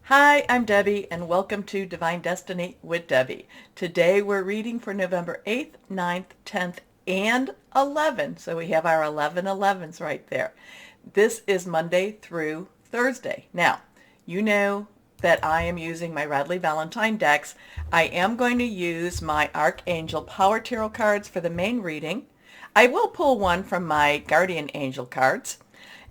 Hi, I'm Debbie, and welcome to Divine Destiny with Debbie. Today we're reading for November 8th, 9th, 10th, and 11th. So we have our 11/11s right there. This is Monday through Thursday. Now, you know that I am using my Radley Valentine decks. I am going to use my Archangel Power Tarot cards for the main reading. I will pull one from my Guardian Angel cards.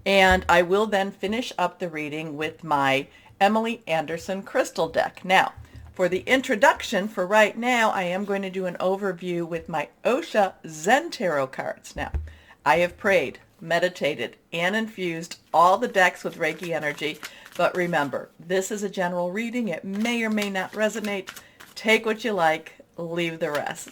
And I will then finish up the reading with my Emily Anderson crystal deck. Now, for the introduction for right now, I am going to do an overview with my Osha Zen Tarot cards. Now, I have prayed, meditated, and infused all the decks with Reiki energy. But remember, this is a general reading. It may or may not resonate. Take what you like, leave the rest.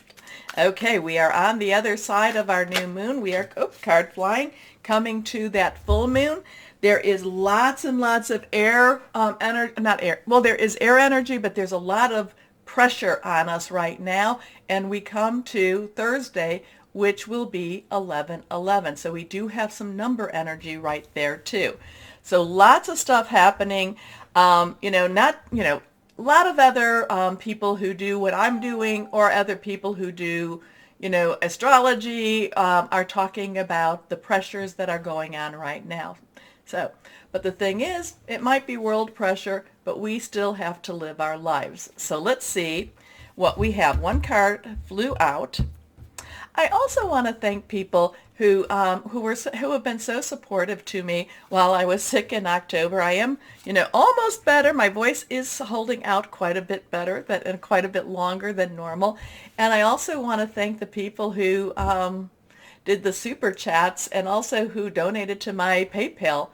Okay, we are on the other side of our new moon. We are card flying, coming to that full moon. There is lots and lots of air energy, not air, well, there is air energy, but there's a lot of pressure on us right now. And we come to Thursday, which will be 11/11. So we do have some number energy right there too. So lots of stuff happening. A lot of other people who do what I'm doing, or other people who do, astrology, are talking about the pressures that are going on right now. So, but the thing is, it might be world pressure, but we still have to live our lives. So let's see what we have. One card flew out. I also want to thank people who have been so supportive to me while I was sick in October. I am, almost better. My voice is holding out quite a bit better, and quite a bit longer than normal. And I also want to thank the people who did the super chats, and also who donated to my PayPal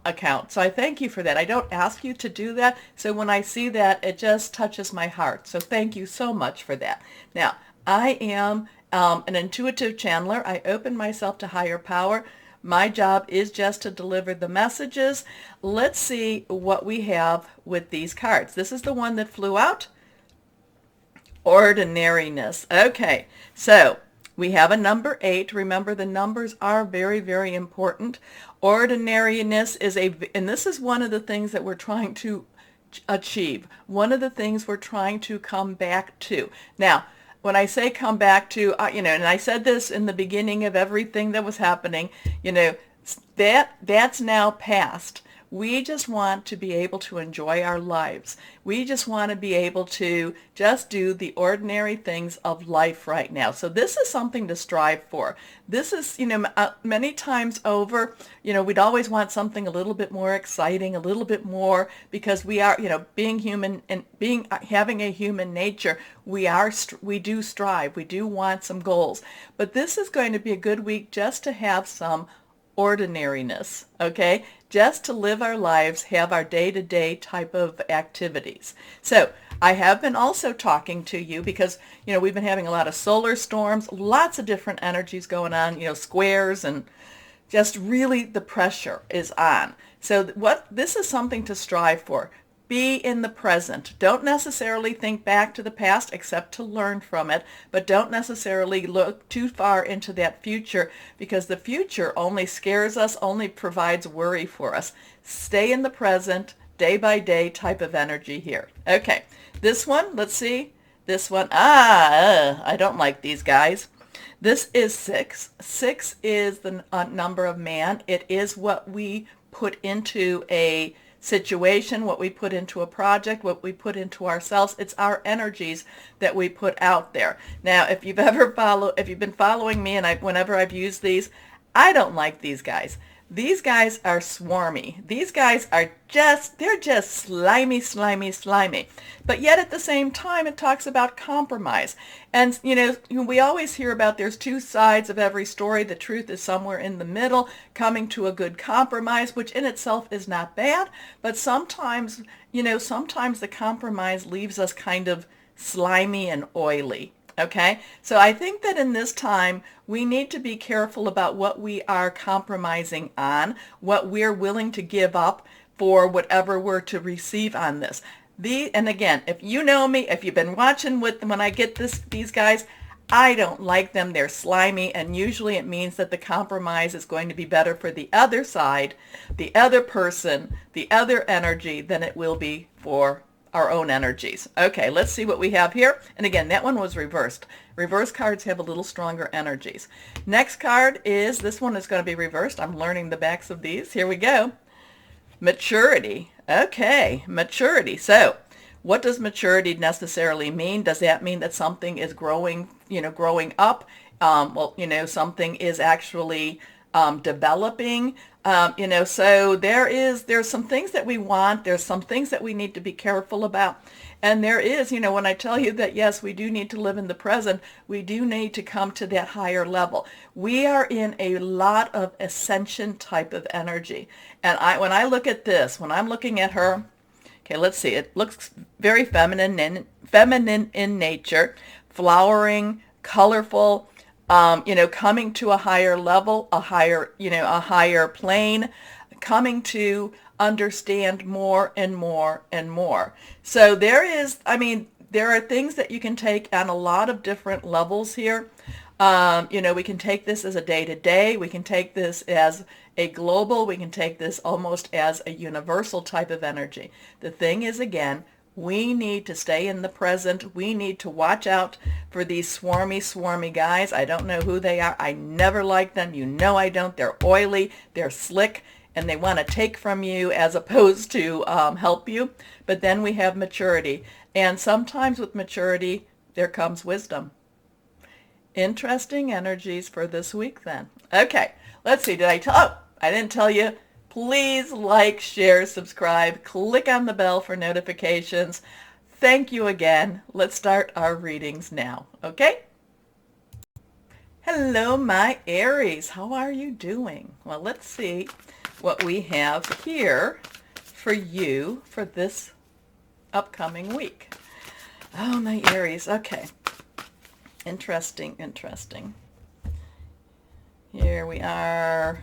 account. So I thank you for that. I don't ask you to do that. So when I see that, it just touches my heart. So thank you so much for that. Now, I am an intuitive channeler. I open myself to higher power. My job is just to deliver the messages. Let's see what we have with these cards. This is the one that flew out. Ordinariness. Okay, so we have a number 8. Remember, the numbers are very, very important. Ordinariness is and this is one of the things that we're trying to achieve. One of the things we're trying to come back to. Now, when I say come back to, and I said this in the beginning of everything that was happening, that's now past. We just want to be able to enjoy our lives. We just want to be able to just do the ordinary things of life right now. So this is something to strive for. This is, many times over, we'd always want something a little bit more exciting, a little bit more, because we are, being human and having a human nature, we do strive. We do want some goals. But this is going to be a good week just to have some ordinariness, okay? Just to live our lives, have our day-to-day type of activities. So I have been also talking to you because, we've been having a lot of solar storms, lots of different energies going on, squares, and just really the pressure is on. So this is something to strive for. Be in the present. Don't necessarily think back to the past except to learn from it, but don't necessarily look too far into that future, because the future only scares us, only provides worry for us. Stay in the present, day by day type of energy here. Okay, this one, let's see. This one, I don't like these guys. This is 6. 6 is the number of man. It is what we put into a situation, what we put into a project, what we put into ourselves. It's our energies that we put out there. Now, if you've been following me, and whenever I've used these, I don't like these guys. These guys are swarmy. These guys are they're just slimy, slimy, slimy. But yet at the same time, it talks about compromise. And, we always hear about there's two sides of every story. The truth is somewhere in the middle, coming to a good compromise, which in itself is not bad. But sometimes, sometimes the compromise leaves us kind of slimy and oily. Okay, so I think that in this time, we need to be careful about what we are compromising on, what we're willing to give up for whatever we're to receive on this. And again, if you know me, if you've been watching when I get these guys, I don't like them. They're slimy, and usually it means that the compromise is going to be better for the other side, the other person, the other energy than it will be for our own energies. Okay, let's see what we have here. And again, that one was reversed. Reverse cards have a little stronger energies. Next card is, this one is going to be reversed. I'm learning the backs of these. Here we go. Maturity. Okay, maturity. So what does maturity necessarily mean? Does that mean that something is growing, growing up? Something is actually developing. So there's some things that we want. There's some things that we need to be careful about. And there is, when I tell you that, yes, we do need to live in the present, we do need to come to that higher level. We are in a lot of ascension type of energy. And when I look at this, when I'm looking at her, okay, let's see. It looks very feminine in nature, flowering, colorful, coming to a higher level, a higher plane, coming to understand more and more and more. So there are things that you can take on a lot of different levels here. We can take this as a day-to-day. We can take this as a global. We can take this almost as a universal type of energy. The thing is, again, we need to stay in the present. We need to watch out for these swarmy guys. I don't know who they are. I never like them. I don't. They're oily. They're slick. And they want to take from you as opposed to help you. But then we have maturity. And sometimes with maturity, there comes wisdom. Interesting energies for this week then. Okay, let's see. I didn't tell you. Please like, share, subscribe. Click on the bell for notifications. Thank you again. Let's start our readings now, okay? Hello, my Aries. How are you doing? Well, let's see what we have here for you for this upcoming week. Oh, my Aries. Okay. Interesting. Here we are.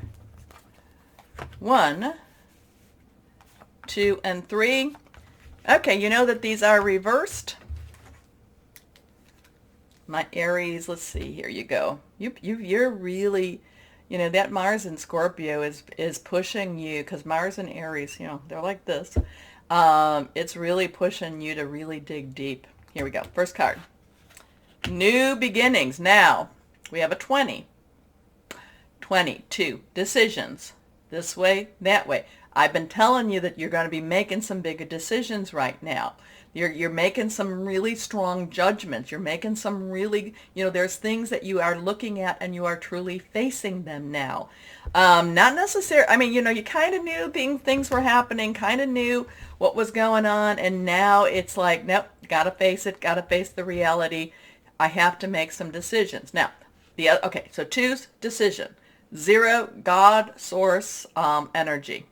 1, 2, and 3. Okay, you know that these are reversed. My Aries, let's see, here you go. You're really, that Mars in Scorpio is pushing you, because Mars and Aries, they're like this. It's really pushing you to really dig deep. Here we go. First card. New beginnings. Now, we have a 20. 22. Decisions. This way, that way. I've been telling you that you're going to be making some bigger decisions right now. You're making some really strong judgments. You're making some really, there's things that you are looking at and you are truly facing them now. Not necessarily, you kind of knew things were happening, kind of knew what was going on, and now it's like, nope, got to face it, got to face the reality. I have to make some decisions. Now, so 2's decision. 0, God, source, energy.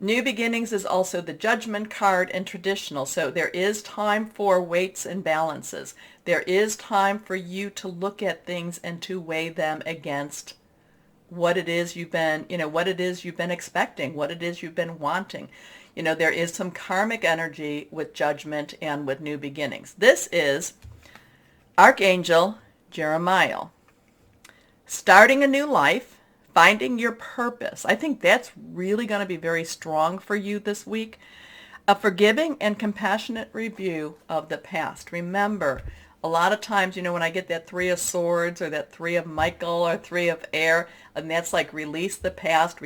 New beginnings is also the judgment card and traditional. So there is time for weights and balances. There is time for you to look at things and to weigh them against what it is you've been expecting, what it is you've been wanting. There is some karmic energy with judgment and with new beginnings. This is Archangel Raziel. Starting a new life, finding your purpose. I think that's really going to be very strong for you this week. A forgiving and compassionate review of the past. Remember, a lot of times, when I get that 3 of Swords or that 3 of Michael or 3 of Air, and that's like release the past,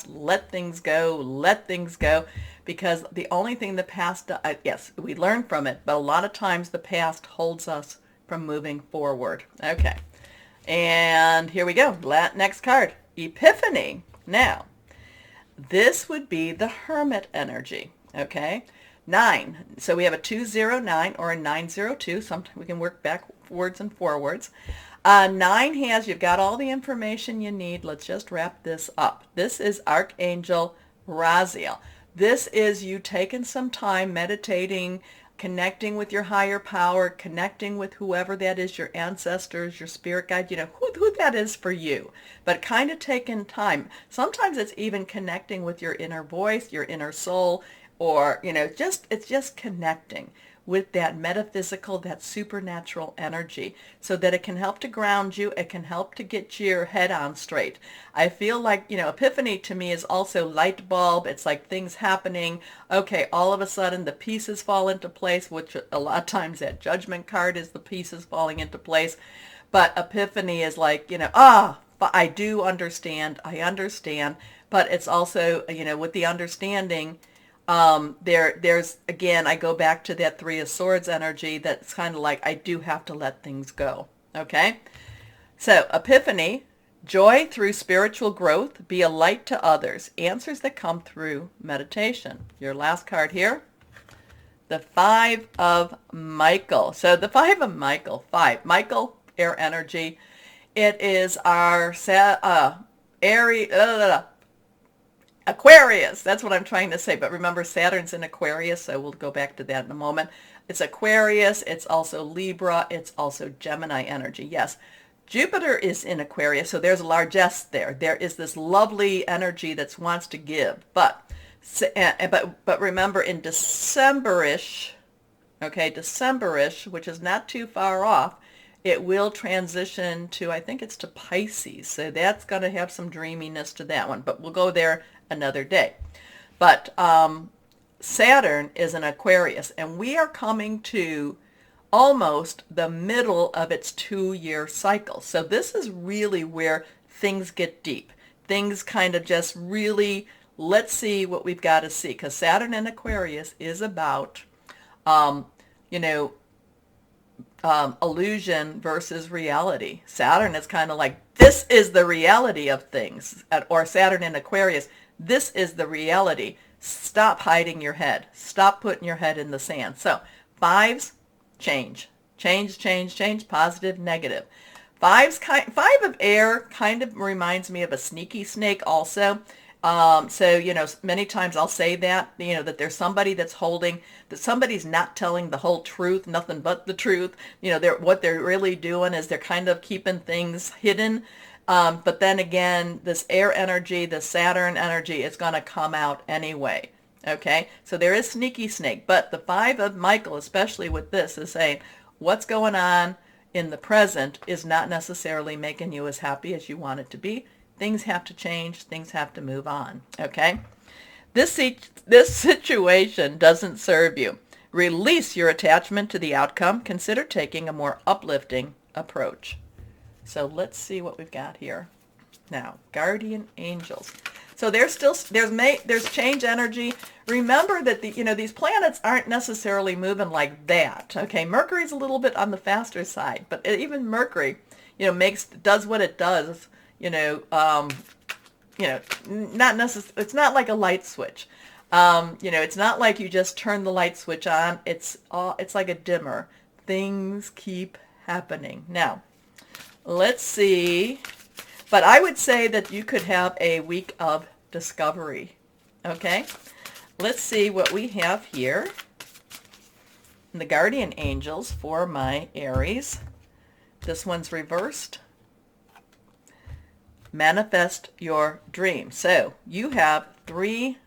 let things go, because the only thing the past, yes, we learn from it, but a lot of times the past holds us from moving forward. Okay. And here we go. Next card, Epiphany. Now, this would be the Hermit energy, okay? 9. So we have a 209 or a 902. Sometimes we can work backwards and forwards. 9 has, you've got all the information you need. Let's just wrap this up. This is Archangel Raziel. This is you taking some time meditating, connecting with your higher power, connecting with whoever that is, your ancestors, your spirit guide, who that is for you. But kind of taking time. Sometimes it's even connecting with your inner voice, your inner soul, or, it's just connecting with that metaphysical, that supernatural energy, so that it can help to ground you. It can help to get your head on straight. I feel like, Epiphany to me is also light bulb. It's like things happening. Okay, all of a sudden the pieces fall into place, which a lot of times that judgment card is the pieces falling into place. But Epiphany is like, but I do understand. I understand. But it's also, with the understanding, there's, again, I go back to that Three of Swords energy. That's kind of like, I do have to let things go. Okay. So Epiphany, joy through spiritual growth, be a light to others. Answers that come through meditation. Your last card here. The Five of Michael. So the Five of Michael, Michael, air energy. It is our Aries, Aquarius. That's what I'm trying to say. But remember, Saturn's in Aquarius, so we'll go back to that in a moment. It's Aquarius. It's also Libra. It's also Gemini energy. Yes. Jupiter is in Aquarius, so there's a largesse there. There is this lovely energy that wants to give. But remember, in December-ish, which is not too far off, it will transition to, I think it's to Pisces. So that's going to have some dreaminess to that one. But we'll go there another day. But Saturn is in Aquarius, and we are coming to almost the middle of its 2-year cycle. So this is really where things get deep. Things kind of just really, let's see what we've got to see. Because Saturn in Aquarius is about, illusion versus reality. Saturn is kind of like, this is the reality of things. Or Saturn in Aquarius, this is the reality. Stop hiding your head. Stop putting your head in the sand. So fives, change, positive, negative. Five of air kind of reminds me of a sneaky snake also. So, many times I'll say that, that there's somebody that's holding, that somebody's not telling the whole truth, nothing but the truth. What they're really doing is they're kind of keeping things hidden. But then again, this air energy, the Saturn energy is going to come out anyway. Okay, so there is sneaky snake, but the Five of Michael, especially with this, is saying what's going on in the present is not necessarily making you as happy as you want it to be. Things have to change. Things have to move on. Okay, this situation doesn't serve you. Release your attachment to the outcome. Consider taking a more uplifting approach. So let's see what we've got here. Now, guardian angels. So there's change energy. Remember that these planets aren't necessarily moving like that. Okay, Mercury's a little bit on the faster side, but even Mercury, does what it does. Not necessarily. It's not like a light switch. It's not like you just turn the light switch on. It's like a dimmer. Things keep happening. Now, let's see. But I would say that you could have a week of discovery. Okay? Let's see what we have here. The guardian angels for my Aries. This one's reversed. Manifest your dream. So you have three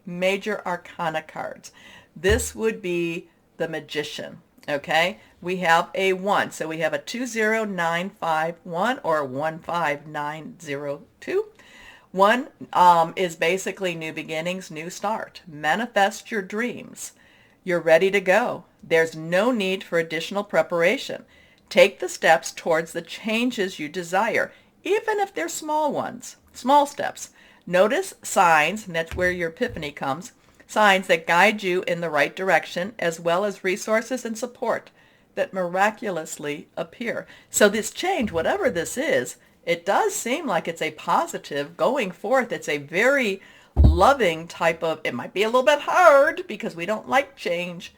major arcana cards. This would be the Magician. Okay, we have a 1, so we have a 20951 or 15902. 1 is basically new beginnings, new start. Manifest your dreams. You're ready to go. There's no need for additional preparation. Take the steps towards the changes you desire, even if they're small ones, small steps. Notice signs, and that's where your epiphany comes, signs that guide you in the right direction, as well as resources and support that miraculously appear. So this change, whatever this is, it does seem like it's a positive going forth. It's a very loving type of, it might be a little bit hard because we don't like change,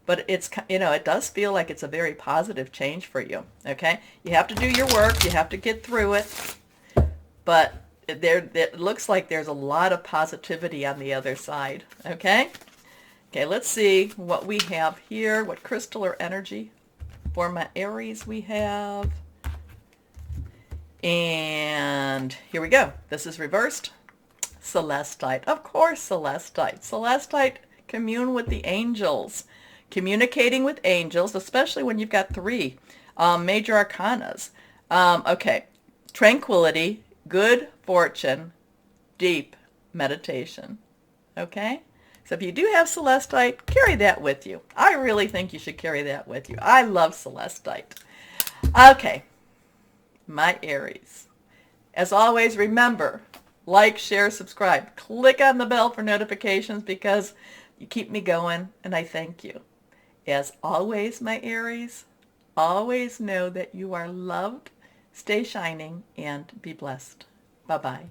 but it's, it does feel like it's a very positive change for you. Okay. You have to do your work. You have to get through it, but it looks like there's a lot of positivity on the other side. Okay, let's see what we have here. What crystal or energy for my Aries we have. And here we go. This is reversed. Celestite. Of course, Celestite. Celestite, commune with the angels. communicating with angels, especially when you've got three major arcanas. Okay, tranquility, good fortune, deep meditation. Okay? So if you do have celestite, carry that with you. I really think you should carry that with you. I love celestite. Okay, my Aries. As always, remember, like, share, subscribe. Click on the bell for notifications because you keep me going, and I thank you. As always, my Aries, always know that you are loved. Stay shining and be blessed. Bye-bye.